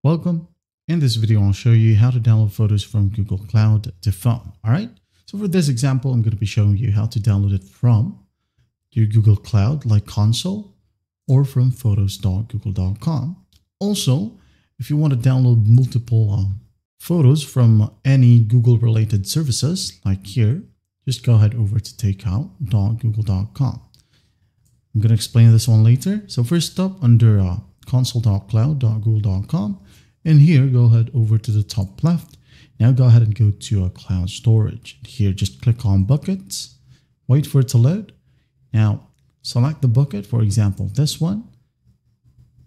Welcome. In this video, I'll show you how to download photos from Google Cloud to phone. All right. So for this example, I'm going to be showing you how to download it from your Google Cloud like console or from photos.google.com. Also, if you want to download multiple photos from any Google related services like here, just go ahead over to takeout.google.com. I'm going to explain this one later. So first up, under console.cloud.google.com, and here go ahead over to the top left. Now go ahead and go to cloud storage. Here just click on buckets, wait for it to load. Now select the bucket, for example this one,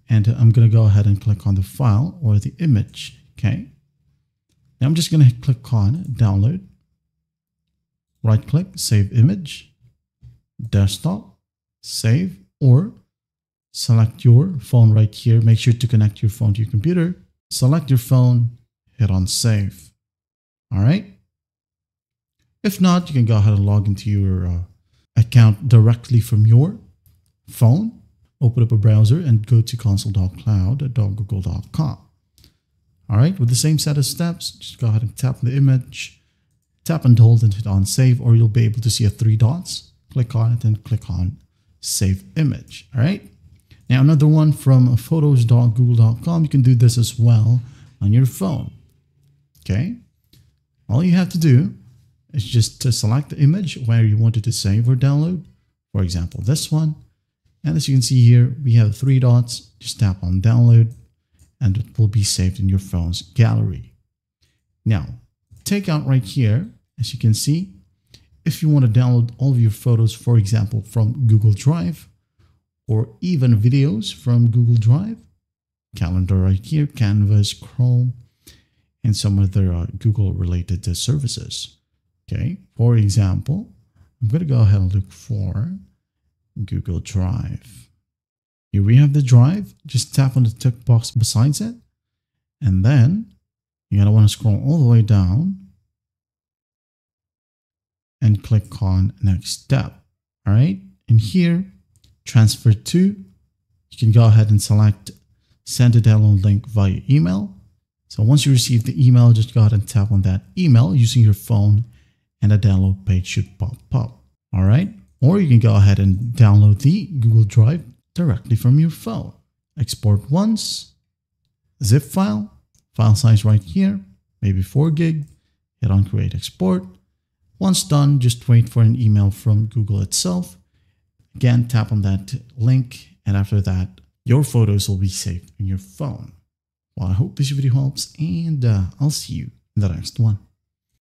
and I'm going to go ahead and click on the file or the image. Okay, now I'm just going to click on download, right click, save image, desktop, save, or select your phone right here. Make sure to connect your phone to your computer. Select your phone, hit on save. All right. If not, you can go ahead and log into your account directly from your phone. Open up a browser and go to console.cloud.google.com. All right. With the same set of steps, just go ahead and tap on the image, tap and hold and hit on save, or you'll be able to see three dots. Click on it and click on save image. All right. Now another one from photos.google.com. You can do this as well on your phone. Okay. All you have to do is just to select the image where you wanted to save or download. For example, this one. And as you can see here, we have three dots. Just tap on download and it will be saved in your phone's gallery. Now, take out right here, as you can see, if you want to download all of your photos, for example, from Google Drive, or even videos from Google Drive, calendar right here, Canvas, Chrome, and some other Google related services. Okay, for example, I'm going to go ahead and look for Google Drive. Here we have the drive. Just tap on the tick box besides it. And then you're going to want to scroll all the way down and click on next step. All right. And here, transfer to, you can go ahead and select send a download link via email. So once you receive the email, just go ahead and tap on that email using your phone and a download page should pop up. All right. Or you can go ahead and download the Google Drive directly from your phone. Export once, zip file size right here, maybe 4 gig, hit on create export. Once done, just wait for an email from Google itself. Again, tap on that link, and after that, your photos will be saved in your phone. Well, I hope this video helps, and I'll see you in the next one.